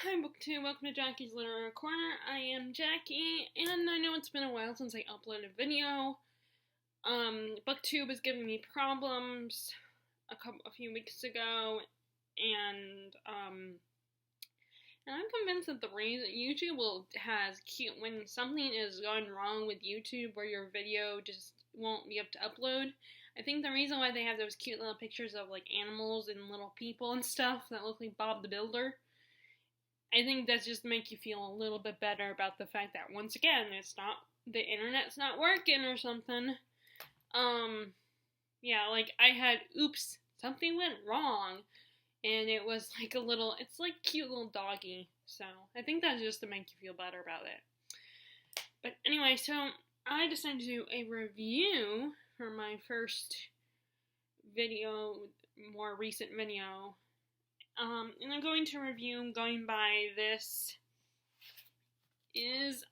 Hi, BookTube. Welcome to Jackie's Literary Corner. I am Jackie, and I know it's been a while since I uploaded a video. BookTube is giving me problems a few weeks ago, and I'm convinced that the reason YouTube has when something is going wrong with YouTube where your video just won't be able to upload. I think the reason why they have those cute little pictures of like animals and little people and stuff that look like Bob the Builder. I think that just make you feel a little bit better about the fact that once again the internet's not working or something. Yeah, like I had something went wrong, and it was like it's like cute little doggy. So I think that's just to make you feel better about it. But anyway, so I decided to do a review for my first video, more recent video. And I'm going to review, going by this, is,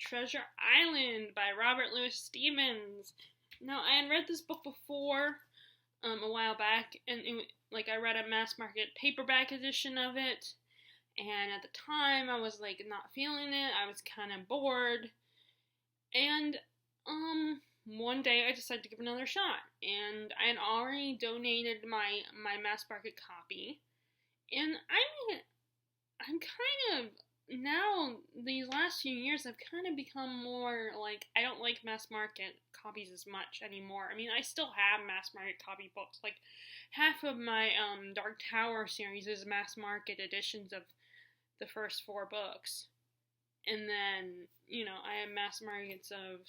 Treasure Island by Robert Louis Stevenson. Now, I had read this book before, a while back, and I read a mass market paperback edition of it, and at the time, I was, not feeling it, I was kind of bored, and, one day I decided to give it another shot, and I had already donated my mass market copy, and I'm kind of, now, these last few years, I've kind of become more, I don't like mass market copies as much anymore. I mean, I still have mass market copy books, half of my, Dark Tower series is mass market editions of the first 4 books, and then, I have mass markets of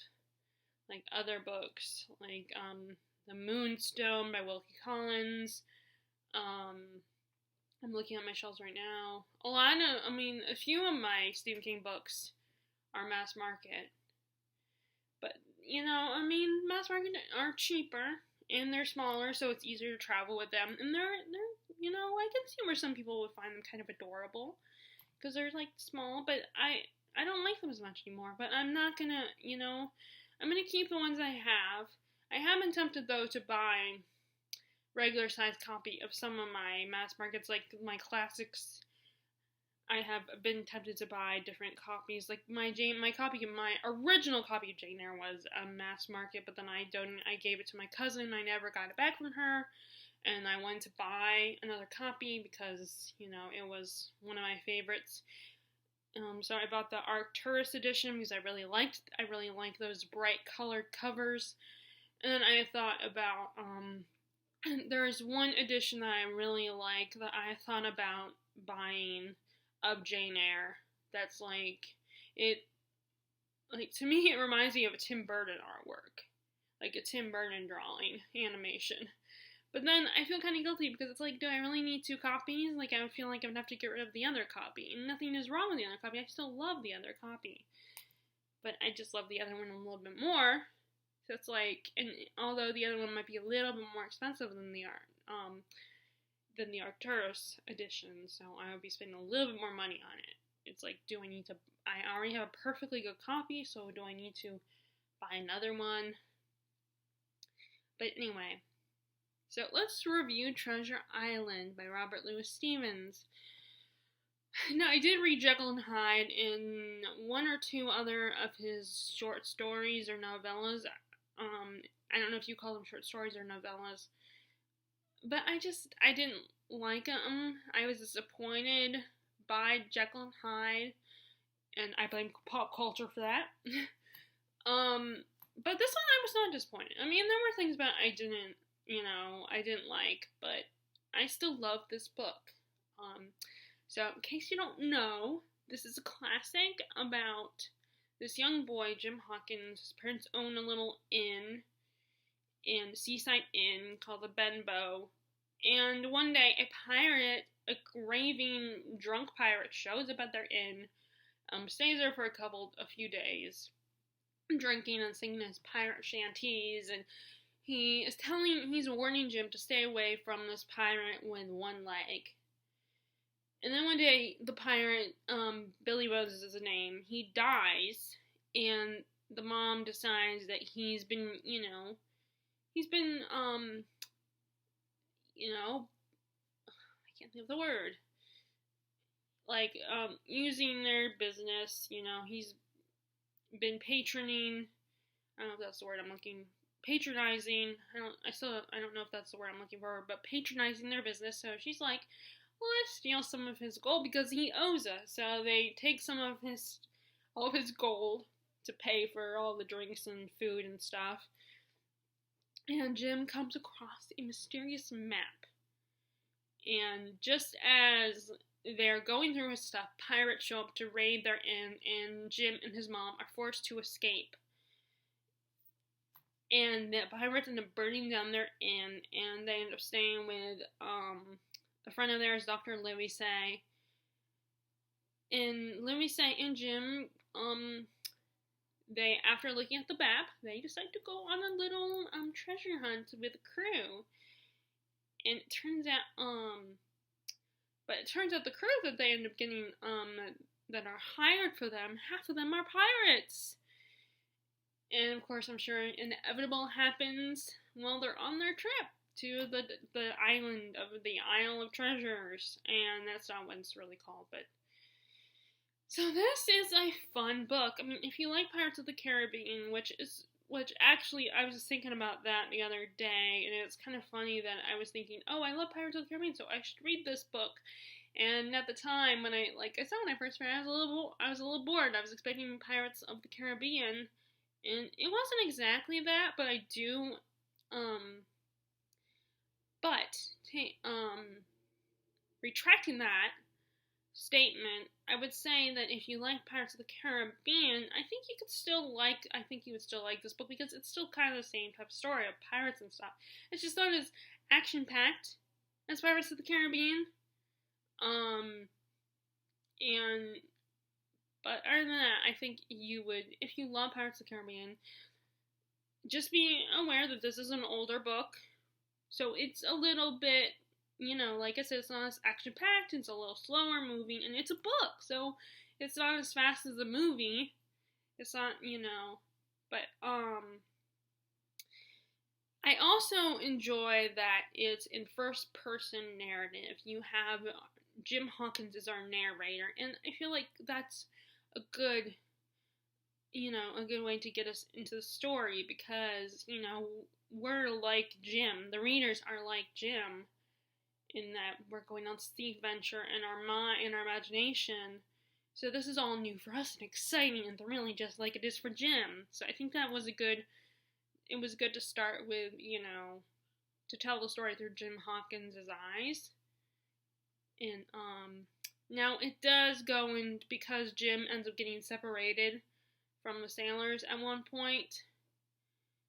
other books, The Moonstone by Wilkie Collins. I'm looking at my shelves right now. A few of my Stephen King books are mass market. But, mass market are cheaper, and they're smaller, so it's easier to travel with them. And they're I can see where some people would find them kind of adorable, because they're, small, but I don't like them as much anymore. But I'm not gonna, I'm going to keep the ones I have. I have been tempted, though, to buy regular size copy of some of my mass markets, my classics. I have been tempted to buy different copies. My original copy of Jane Eyre was a mass market, but then I gave it to my cousin. I never got it back from her, and I wanted to buy another copy because, it was one of my favorites. So I bought the Arcturus edition because I really like those bright colored covers. And then I thought about, there's one edition that I really like that I thought about buying of Jane Eyre. That's to me it reminds me of a Tim Burton artwork. Like a Tim Burton drawing, animation. But then I feel kind of guilty because it's do I really need 2 copies? I feel like I would have to get rid of the other copy. And nothing is wrong with the other copy. I still love the other copy. But I just love the other one a little bit more. So it's and although the other one might be a little bit more expensive than the Arcturus edition, so I would be spending a little bit more money on it. It's do I need to? I already have a perfectly good copy, so do I need to buy another one? But anyway. So let's review Treasure Island by Robert Louis Stevenson. Now, I did read Jekyll and Hyde in 1 or 2 other of his short stories or novellas. I don't know if you call them short stories or novellas. But I didn't like them. I was disappointed by Jekyll and Hyde. And I blame pop culture for that. But this one I was not disappointed. I mean, there were things about I didn't like, but I still love this book. So in case you don't know, this is a classic about this young boy, Jim Hawkins. His parents own a little inn, seaside inn called the Benbow. And one day, a raving drunk pirate, shows up at their inn, stays there for a few days, drinking and singing his pirate shanties, and he's warning Jim to stay away from this pirate with one leg. And then one day, the pirate, Billy Rose is his name, he dies, and the mom decides that he's been, I can't think of the word. like using their business. You know, he's been patroning. I don't know if that's the word I'm looking. Patronizing. I don't know if that's the word I'm looking for, but patronizing their business. So she's like, well, let's steal some of his gold because he owes us. So they take all of his gold to pay for all the drinks and food and stuff. And Jim comes across a mysterious map. And just as they're going through his stuff, pirates show up to raid their inn, and Jim and his mom are forced to escape. And the pirates end up burning down their inn, and they end up staying with a friend of theirs, Dr. Livesey. And Livesey and Jim, they, after looking at the map, they decide to go on a little treasure hunt with the crew. And it turns out the crew that they end up getting that are hired for them, half of them are pirates. And of course, I'm sure inevitable happens while they're on their trip to the island of the Isle of Treasures, and that's not what it's really called, but. So this is a fun book. I mean, if you like Pirates of the Caribbean, which actually I was just thinking about that the other day, and it's kind of funny that I was thinking, oh, I love Pirates of the Caribbean, so I should read this book. And at the time when I first read it, I was a little bored. I was expecting Pirates of the Caribbean, and it wasn't exactly that, but I do, retracting that statement, I would say that if you like Pirates of the Caribbean, I think you would still like this book because it's still kind of the same type of story of pirates and stuff. It's just not as action-packed as Pirates of the Caribbean. But other than that, I think you would, if you love Pirates of the Caribbean, just be aware that this is an older book, so it's a little bit, you know, like I said, it's not as action-packed, it's a little slower moving, and it's a book, so it's not as fast as a movie. It's not, you know, but, I also enjoy that it's in first-person narrative. You have Jim Hawkins as our narrator, and I feel like that's a good way to get us into the story because, you know, we're like Jim. The readers are like Jim in that we're going on Steve Venture in our mind, in our imagination. So this is all new for us and exciting and thrilling, just like it is for Jim. So I think that was it was good to start with, you know, to tell the story through Jim Hawkins' eyes. And, now it does go in, because Jim ends up getting separated from the sailors at one point.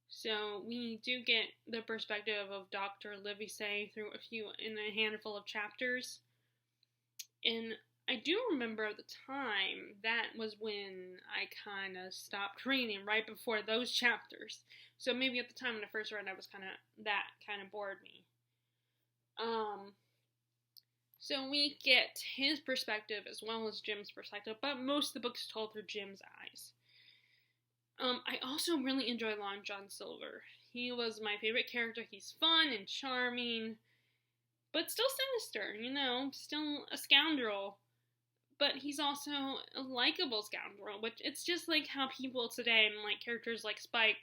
So we do get the perspective of Dr. Livesey through in a handful of chapters. And I do remember at the time, that was when I kind of stopped reading, right before those chapters. So maybe at the time when I first read, that kind of bored me. So we get his perspective as well as Jim's perspective, but most of the book is told through Jim's eyes. I also really enjoy Long John Silver. He was my favorite character. He's fun and charming, but still sinister, you know, still a scoundrel. But he's also a likable scoundrel, which it's just like how people today, and like characters like Spike,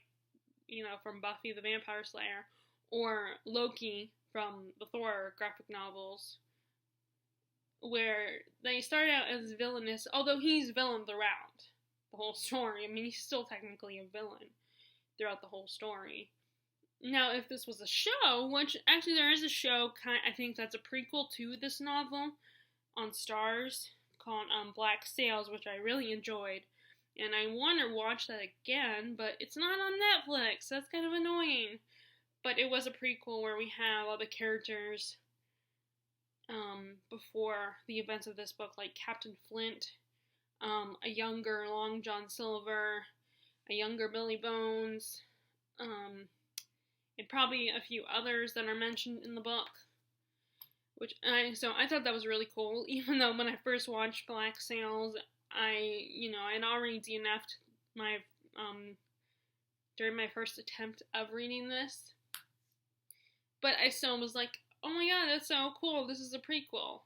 you know, from Buffy the Vampire Slayer, or Loki from the Thor graphic novels, where they start out as villainous, although he's villain throughout the whole story. I mean, he's still technically a villain throughout the whole story. Now, if this was a show, which actually there is a show, I think that's a prequel to this novel on Starz called Black Sails, which I really enjoyed. And I want to watch that again, but it's not on Netflix. That's kind of annoying. But it was a prequel where we have all the characters before the events of this book, like Captain Flint, a younger Long John Silver, a younger Billy Bones, and probably a few others that are mentioned in the book. So I thought that was really cool, even though when I first watched Black Sails, I'd already DNF'd during my first attempt of reading this. But I still was like, oh my god, that's so cool, this is a prequel.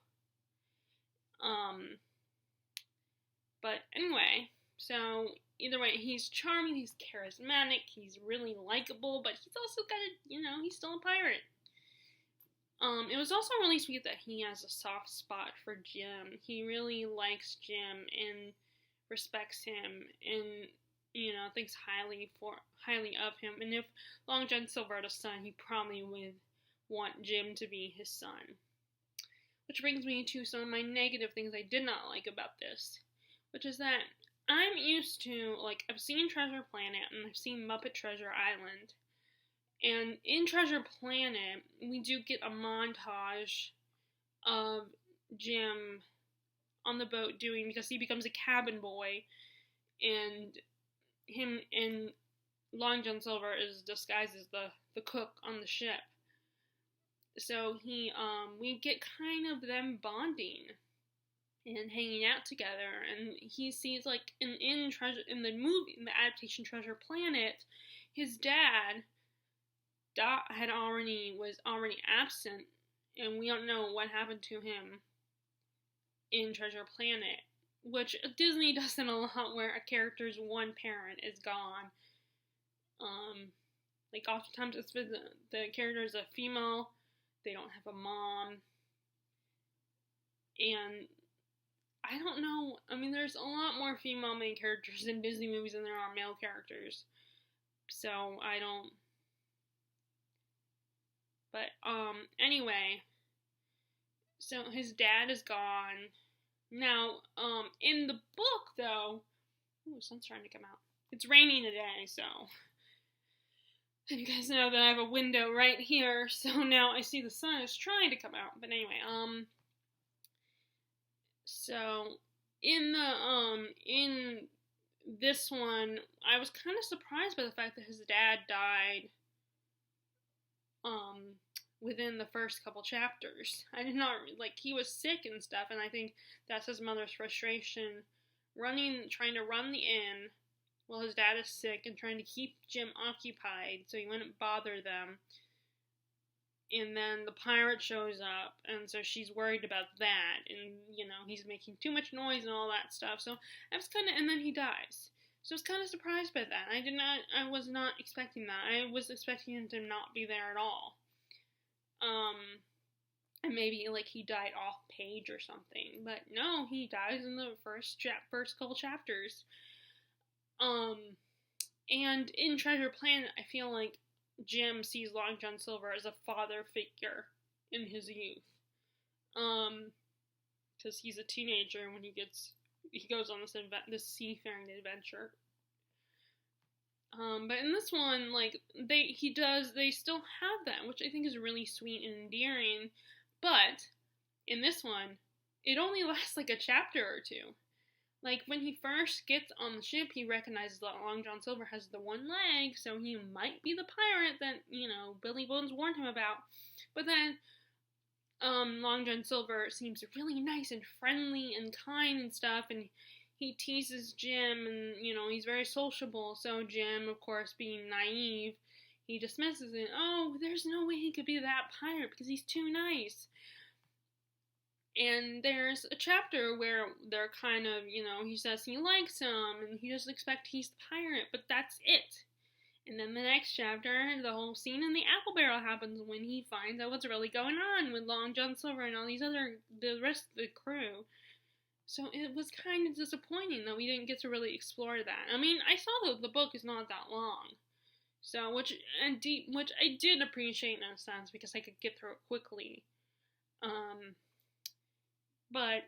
anyway, so either way, he's charming, he's charismatic, he's really likable, but he's also got he's still a pirate. It was also really sweet that he has a soft spot for Jim. He really likes Jim and respects him, and thinks highly of him. And if Long John Silver had a son, he probably would want Jim to be his son. Which brings me to some of my negative things I did not like about this, which is that I'm used to, I've seen Treasure Planet and I've seen Muppet Treasure Island. And in Treasure Planet, we do get a montage of Jim on the boat because he becomes a cabin boy, and him and Long John Silver is disguised as the cook on the ship. So we get kind of them bonding and hanging out together, and he sees in the movie, in the adaptation Treasure Planet, his dad was already absent, and we don't know what happened to him in Treasure Planet, which Disney does it a lot, where a character's one parent is gone. Oftentimes it's the character is a female, they don't have a mom, and I don't know, there's a lot more female main characters in Disney movies than there are male characters, so I don't. But, anyway, so his dad is gone. Now, in the book, though, the sun's trying to come out. It's raining today, so, and you guys know that I have a window right here, so now I see the sun is trying to come out. But anyway, so, in this one, I was kind of surprised by the fact that his dad died, within the first couple chapters. I did not, he was sick and stuff, and I think that's his mother's frustration trying to run the inn while his dad is sick and trying to keep Jim occupied so he wouldn't bother them. And then the pirate shows up, and so she's worried about that, and, he's making too much noise and all that stuff, so I was and then he dies. So I was kind of surprised by that. I was not expecting that. I was expecting him to not be there at all. And maybe, he died off page or something. But no, he dies in the first couple chapters. And in Treasure Planet, I feel like Jim sees Long John Silver as a father figure in his youth. Because he's a teenager when he goes on this seafaring adventure. But in this one, they still have that, which I think is really sweet and endearing. But in this one, it only lasts a chapter or two. When he first gets on the ship, he recognizes that Long John Silver has the one leg, so he might be the pirate that, Billy Bones warned him about. But then, Long John Silver seems really nice and friendly and kind and stuff, and he teases Jim, and, he's very sociable, so Jim, of course, being naive, he dismisses it. Oh, there's no way he could be that pirate because he's too nice. And there's a chapter where they're kind of, he says he likes him, and he doesn't expect he's the pirate, but that's it. And then the next chapter, the whole scene in the apple barrel happens when he finds out what's really going on with Long John Silver and all the rest of the crew. So it was kind of disappointing that we didn't get to really explore that. I saw that the book is not that long, so which I did appreciate in a sense because I could get through it quickly. But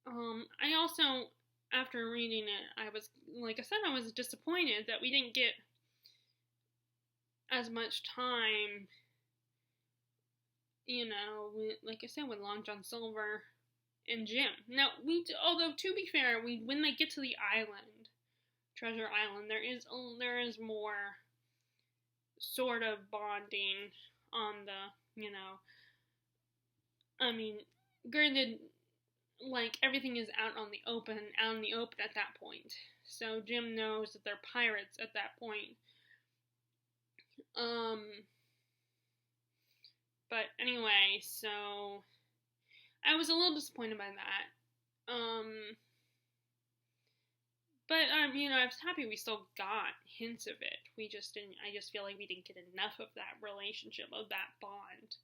I also, after reading it, I was, I was disappointed that we didn't get as much time. Like I said, with Long John Silver and Jim. Now, although to be fair, when they get to the island, Treasure Island, there is more sort of bonding on the, granted, everything is out in the open at that point. So Jim knows that they're pirates at that point. But anyway, so I was a little disappointed by that. But you know, I was happy we still got hints of it. We just didn't. I just feel like we didn't get enough of that relationship, of that bond.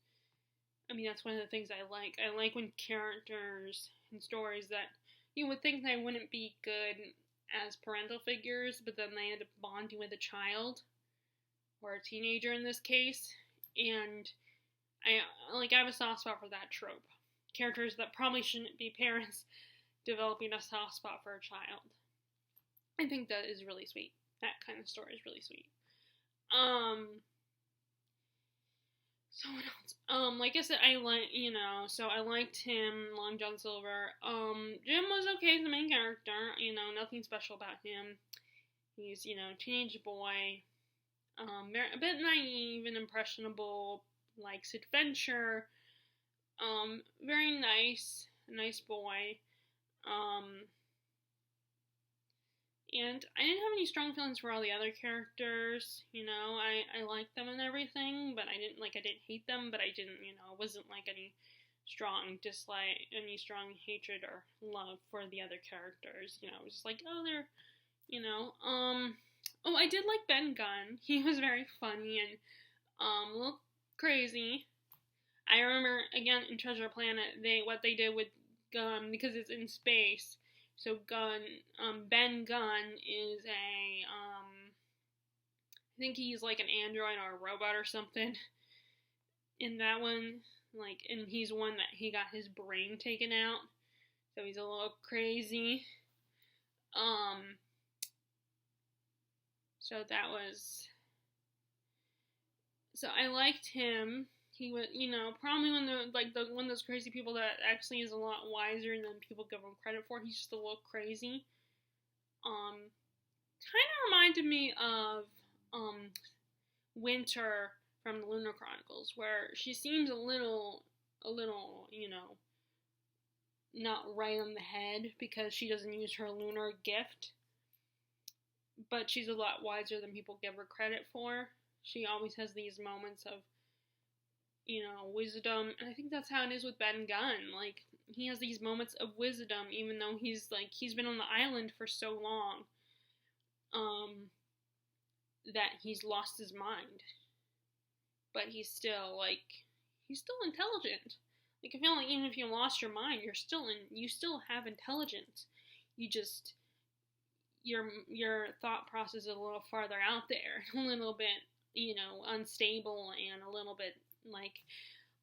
I mean, that's one of the things I like. I like when characters and stories that you would think they wouldn't be good as parental figures, but then they end up bonding with a child or a teenager in this case, and I have a soft spot for that trope. Characters that probably shouldn't be parents developing a soft spot for a child. I think that is really sweet. That kind of story is really sweet. So what else? Like I said, I liked him, Long John Silver. Jim was okay as the main character. You know, nothing special about him. He's, you know, teenage boy, a bit naive and impressionable, likes adventure. Very nice boy. And I didn't have any strong feelings for all the other characters. You know, I liked them and everything, but I didn't hate them, but I didn't, you know, it wasn't like any strong hatred or love for the other characters. You know, it was just like, oh, they're, you know, oh, I did like Ben Gunn. He was very funny and, a little crazy. I remember, again, in Treasure Planet, what they did with Gunn, because it's in space. So Ben Gunn is I think he's like an android or a robot or something. In that one, like, and he's one that he got his brain taken out, so he's a little crazy. So I liked him. He was, you know, probably one of those crazy people that actually is a lot wiser than people give him credit for. He's just a little crazy. Kind of reminded me of Winter from the Lunar Chronicles, where she seems a little, you know, not right on the head because she doesn't use her lunar gift. But she's a lot wiser than people give her credit for. She always has these moments of, you know, wisdom, and I think that's how it is with Ben Gunn. Like, he has these moments of wisdom, even though he's been on the island for so long, that he's lost his mind. But he's still intelligent. Like, I feel like even if you lost your mind, you still have intelligence. You just, your thought process is a little farther out there, a little bit, you know, unstable, and a little bit like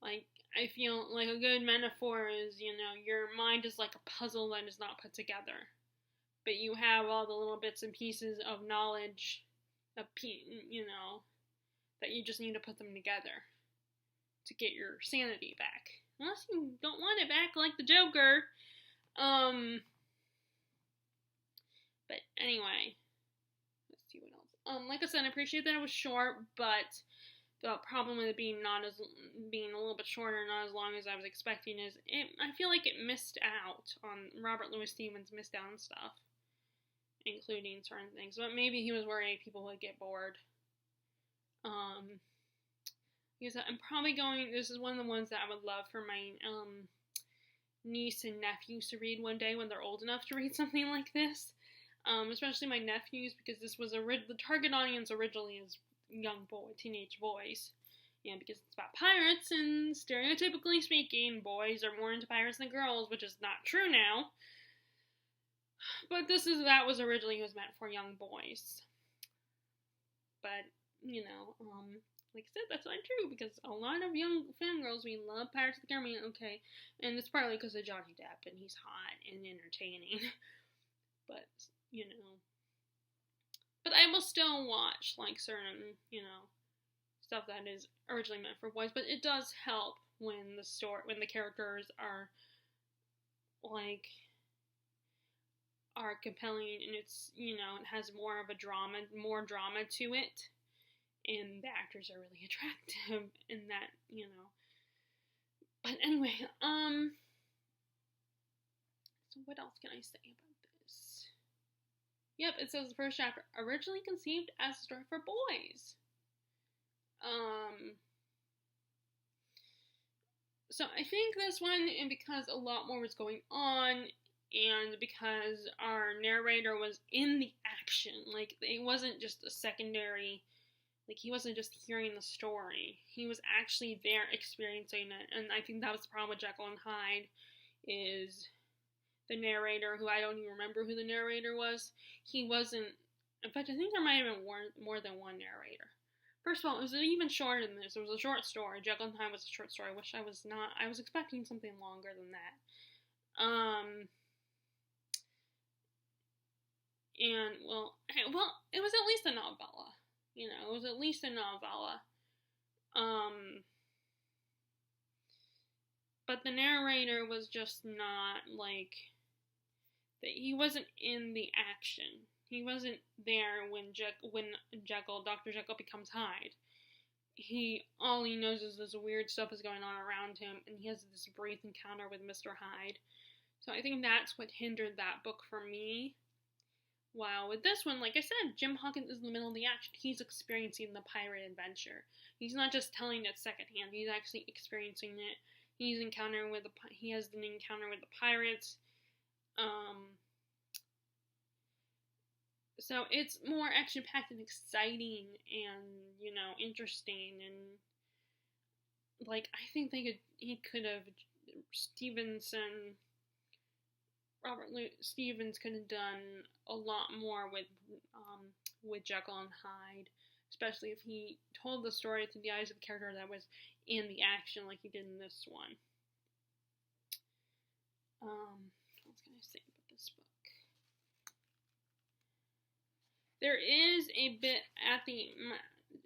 I feel like a good metaphor is, you know, your mind is like a puzzle that is not put together, but you have all the little bits and pieces of knowledge, you know, that you just need to put them together to get your sanity back. Unless you don't want it back, like the Joker. But anyway, let's see what else. Like I said, I appreciate that it was short, but the problem with it being being a little bit shorter, not as long as I was expecting, is I feel like it missed out on Robert Louis Stevenson missed out on stuff, including certain things. But maybe he was worried people would get bored. Because I'm probably going. This is one of the ones that I would love for my niece and nephews to read one day when they're old enough to read something like this. Especially my nephews, because this was the target audience originally is teenage boys. Yeah, because it's about pirates, and stereotypically speaking, boys are more into pirates than girls, which is not true now. But that was originally meant for young boys. But, you know, like I said, that's not true, because a lot of young fangirls, we love Pirates of the Caribbean, okay, and it's partly because of Johnny Depp, and he's hot and entertaining. But, you know, but I will still watch, like, certain, you know, stuff that is originally meant for boys, but it does help when the characters are, like, are compelling, and it's, you know, it has more drama to it, and the actors are really attractive in that, you know. But anyway, so what else can I say about this? Yep, it says the first chapter, originally conceived as a story for boys. So I think this one, and because a lot more was going on, and because our narrator was in the action. Like, it wasn't just a secondary, like, he wasn't just hearing the story. He was actually there experiencing it. And I think that was the problem with Jekyll and Hyde, is the narrator, who I don't even remember who the narrator was, he wasn't, in fact, I think there might have been more than one narrator. First of all, it was even shorter than this. It was a short story. Jekyll and Hyde was a short story, which I was not. I was expecting something longer than that. And, well, it was at least a novella. You know, it was at least a novella. But the narrator was just not, like, he wasn't in the action. He wasn't there when Dr. Jekyll becomes Hyde. All he knows is this weird stuff is going on around him, and he has this brief encounter with Mr. Hyde. So I think that's what hindered that book for me. While with this one, like I said, Jim Hawkins is in the middle of the action. He's experiencing the pirate adventure. He's not just telling it secondhand. He's actually experiencing it. He has an encounter with the pirates. So it's more action-packed and exciting and, you know, interesting, and, like, I think Robert Louis Stevens could have done a lot more with Jekyll and Hyde, especially if he told the story through the eyes of a character that was in the action like he did in this one. What was I going to say about this book? There is a bit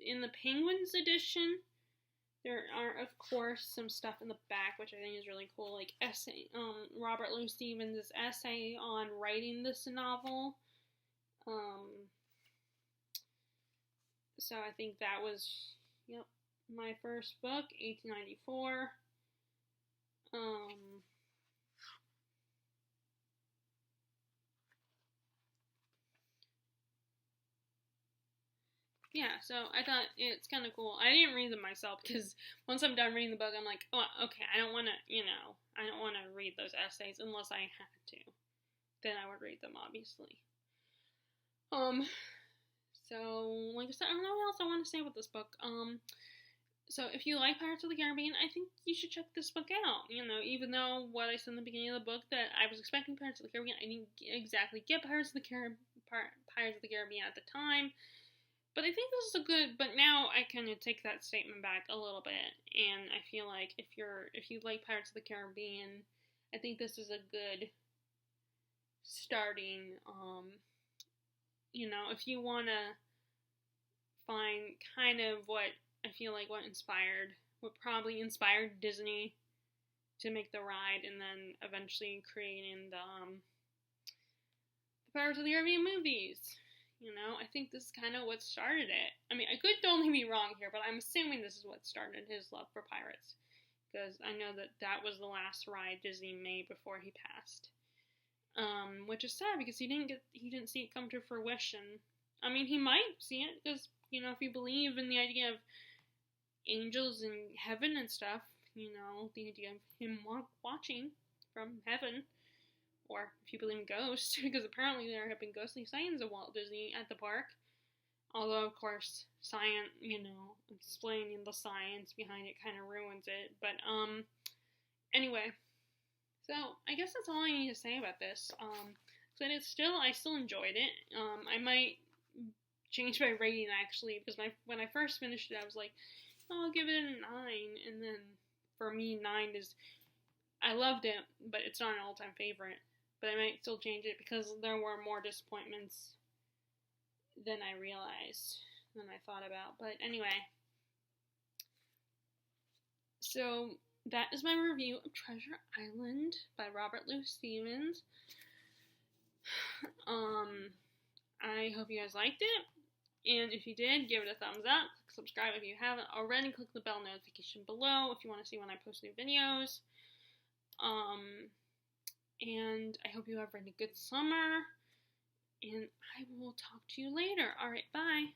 in the Penguins edition. There are, of course, some stuff in the back, which I think is really cool, like Robert Louis Stevens' essay on writing this novel. So I think that was, my first book, 1894. Yeah, so I thought it's kind of cool. I didn't read them myself, because once I'm done reading the book, I'm like, oh, okay, I don't want to read those essays unless I had to. Then I would read them, obviously. So, like I said, I don't know what else I want to say about this book. So if you like Pirates of the Caribbean, I think you should check this book out. You know, even though what I said in the beginning of the book, that I was expecting Pirates of the Caribbean, I didn't exactly get Pirates of the Caribbean at the time. But I think this is but now I kind of take that statement back a little bit, and I feel like if you like Pirates of the Caribbean, I think this is a good starting, if you want to find kind of what I feel like what probably inspired Disney to make the ride, and then eventually creating the Pirates of the Caribbean movies. I think this is kind of what started it. I mean, I could totally be wrong here, but I'm assuming this is what started his love for pirates, because I know that was the last ride Disney made before he passed. Which is sad, because he didn't see it come to fruition. I mean, he might see it, because, if you believe in the idea of angels in heaven and stuff, the idea of him watching from heaven. Or if you believe in ghosts, because apparently there have been ghostly sightings of Walt Disney at the park. Although, of course, science, explaining the science behind it kind of ruins it. But, anyway. So, I guess that's all I need to say about this. So I still enjoyed it. I might change my rating, actually, because when I first finished it, I was like, oh, I'll give it a 9. And then, for me, 9 is, I loved it, but it's not an all-time favorite. But I might still change it, because there were more disappointments than I realized, than I thought about. But anyway, so that is my review of Treasure Island by Robert Louis Stevens. I hope you guys liked it, and if you did, give it a thumbs up. Subscribe if you haven't already. Click the bell notification below if you want to see when I post new videos. And I hope you have a good summer, and I will talk to you later. Alright, bye.